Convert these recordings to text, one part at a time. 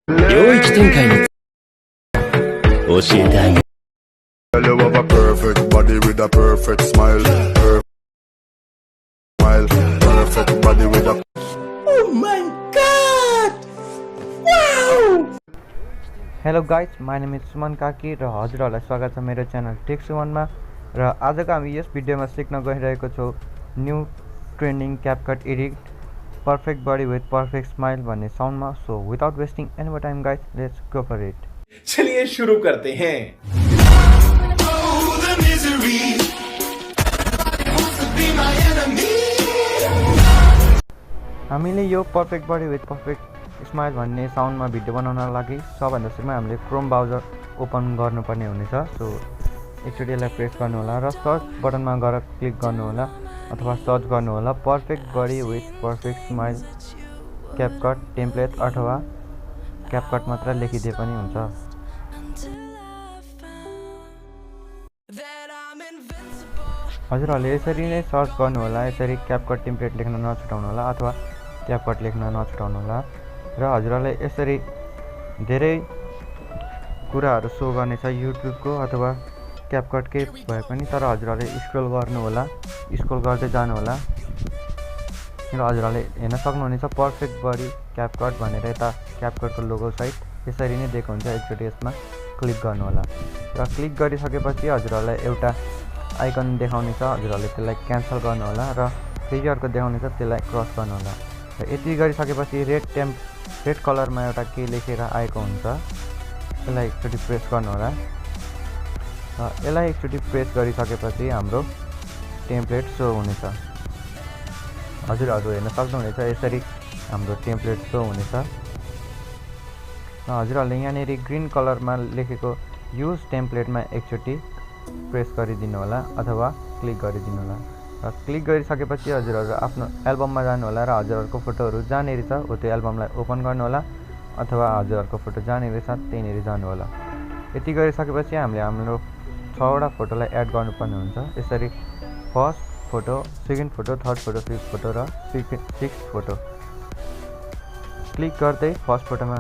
領域展開に教えてあげる Girl, you have a perfect body with a perfect smile. Perfect body with a. Oh my god! Wow! Hello guys, my name is Suman काकी र हजुरहरूलाई स्वागत छ मेरो channel टेक्सुमनमा। र आजको हामी यस भिडियोमा सिक्न गइरहेको छौँ new trending CapCut edit perfect body with perfect smile भन्ने साउन्डमा। So without wasting any more time guys, let's go for it. चलिए शुरू करते हैं। हामीले यो perfect body with perfect smile भन्ने साउन्डमा भिडियो बनाउन लागि सबभन्दा सुरुमा हामीले क्रोम ब्राउजर ओपन गर्नुपर्ने हुनेछ। सो एकचोटि यसलाई प्रेस गर्नु होला र सर्च बटनमा गएर क्लिक गर्नु होला अथवा सर्च गर्नु होला perfect body with perfect smile CapCut template अथवा क्यापकट मात्र लेखिदिए पनि हुन्छ। हजुरहरूले यसरी नै सर्च गर्नु होला, यसरी क्यापकट टेम्प्लेट लेख्न नछुटाउनु होला अथवा क्यापकट लेख्न नछुटाउनु होला। र हजुरहरूलाई यसरी धेरै कुराहरू सो गर्नेछ युट्युबको अथवा क्यापकटकै भए पनि, तर हजुरहरूले स्क्रोल गर्नु होला, स्क्रोल गर्दै जानु होला र हजुरहरूले हेर्न सक्नुहुनेछ पर्फेक्ट बडी क्यापकट भनेर यता क्यापकटको लोगो सहित यसरी नै दिएको हुन्छ। एकचोटि यसमा क्लिक गर्नु होला र क्लिक गरिसकेपछि हजुरहरूलाई एउटा आइकन देखाउनेछ, हजुरहरूले त्यसलाई क्यान्सल गर्नु होला र फेरि अर्को देखाउनेछ, त्यसलाई क्रस गर्नु होला। र यति गरिसकेपछि रेड कलरमा एउटा के लेखेर आएको हुन्छ, यसलाई एकचोटि प्रेस गर्नु होला। यसलाई एकचोटि प्रेस गरिसकेपछि हाम्रो टेम्प्लेट सो हुनेछ। हजुरहरू हेर्न सक्नुहुनेछ यसरी हाम्रो टेम्प्लेट सो हुनेछ। हजुरहरूले यहाँनिर ग्रिन कलरमा लेखेको युज टेम्प्लेटमा एकचोटि प्रेस गरिदिनु होला अथवा क्लिक गरिदिनु होला। र क्लिक गरिसकेपछि हजुरहरू आफ्नो एल्बममा जानु होला र हजुरहरूको फोटोहरू जहाँनिर छ हो त्यो एल्बमलाई ओपन गर्नु होला अथवा हजुरहरूको फोटो जहाँनिर छ त्यहीँनिर जानु होला। यति गरिसकेपछि हामीले हाम्रो 6वटा फोटोलाई एड गर्नुपर्ने हुन्छ। यसरी first photo, second photo, third photo, fifth photo र सिक्स्थ फोटो क्लिक गर्दै फर्स्ट फोटोमा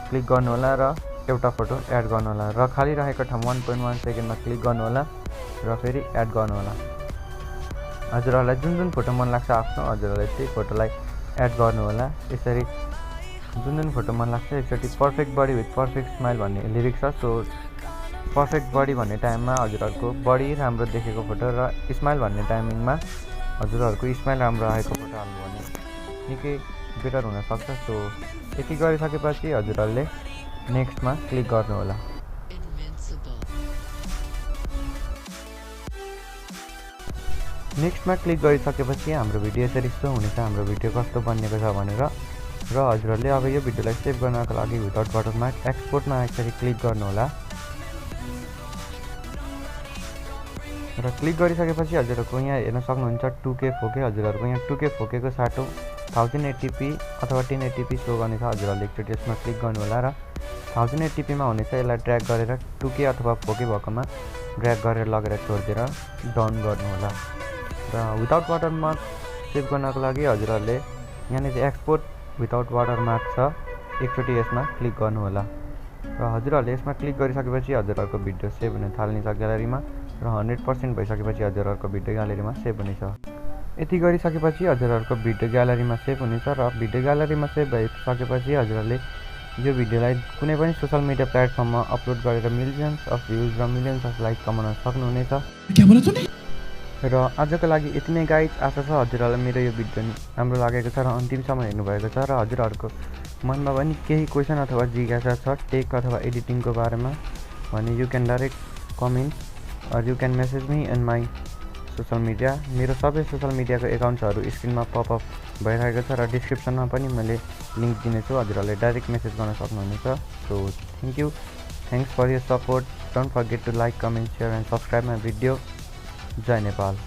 क्लिक गर्नु होला र एउटा फोटो एड गर्नु होला र खाली रहेको ठाउँ 1.1 सेकेन्डमा क्लिक गर्नु होला र फेरि एड गर्नु होला। हजुरहरूलाई जुन जुन फोटो मन लाग्छ आफ्नो, हजुरहरूले त्यही फोटोलाई एड गर्नु होला। यसरी जुन जुन फोटो मन लाग्छ एकचोटि perfect body with perfect smile भन्ने लिरिक्स छ। सो पर्फेक्ट बडी भन्ने टाइममा हजुरहरूको बडी राम्रो देखेको फोटो र स्माइल भन्ने टाइमिङमा हजुरहरूको स्माइल राम्रो आएको फोटो हाल्नु भने निकै बेटर हुनसक्छ। सो यति गरिसकेपछि हजुरहरूले नेक्स्टमा क्लिक गर्नु होला। नेक्स्टमा क्लिक गरिसकेपछि हाम्रो भिडियो यसरी सो हुनेछ, हाम्रो भिडियो कस्तो बनिएको छ भनेर। र हजुरहरूले अब यो भिडियोलाई सेभ गर्नको लागि विदाउट वाटरमार्क एक्सपोर्टमा यसरी क्लिक गर्नु होला। र क्लिक गरिसकेपछि हजुरहरूको यहाँ हेर्न सक्नुहुन्छ 2K 4K। हजुरहरूको यहाँ 2K 4K को साटो 1080p अथवा 1080p सो गर्नेछ। हजुरहरूले एकचोटि यसमा क्लिक गर्नु होला र 1080p मा हुनेछ, यसलाई ड्र्याग गरेर 2K अथवा 4K भएकोमा ड्र्याग गरेर लगेर छोडिदिएर डाउन गर्नु होला। र विदाउट वाटरमार्क सेभ गर्नको लागि हजुरहरूले यहाँनिर एक्सपोर्ट विदाउट वाटरमार्क छ, एकचोटि यसमा क्लिक गर्नु होला। र हजुरहरूले यसमा क्लिक गरिसकेपछि हजुरहरूको भिडियो सेभ हुन थाल्नेछ ग्यालेरीमा र 100% भइसकेपछि हजुरहरूको भिडियो ग्यालेरीमा सेभ हुनेछ। यति गरिसकेपछि हजुरहरूको भिडियो ग्यालेरीमा सेभ हुनेछ र भिडियो ग्यालेरीमा सेभ भइसकेपछि हजुरहरूले यो भिडियोलाई कुनै पनि सोसल मिडिया प्लेटफर्ममा अपलोड गरेर मिलियन्स अफ भ्युज र मिलियन्स अफ लाइक कमाउन सक्नुहुनेछ। र आजको लागि यति नै गाइज। आशा छ हजुरहरूलाई मेरो यो भिडियो राम्रो लागेको छ र अन्तिमसम्म हेर्नुभएको छ। र हजुरहरूको मनमा पनि केही क्वेसन अथवा जिज्ञासा छ टेक अथवा एडिटिङको बारेमा भने you can direct comment or you can message me in my social media। मेरो सबै सोशल मिडियाको एकाउन्ट्सहरू स्क्रिनमा पपअप भइरहेको छ र डिस्क्रिप्सनमा पनि मैले लिङ्क दिनेछु, हजुरहरूले डाइरेक्ट मेसेज गर्न सक्नुहुनेछ। So thank you, thanks for your support. Don't forget to like, comment, share and subscribe my video. जय नेपाल।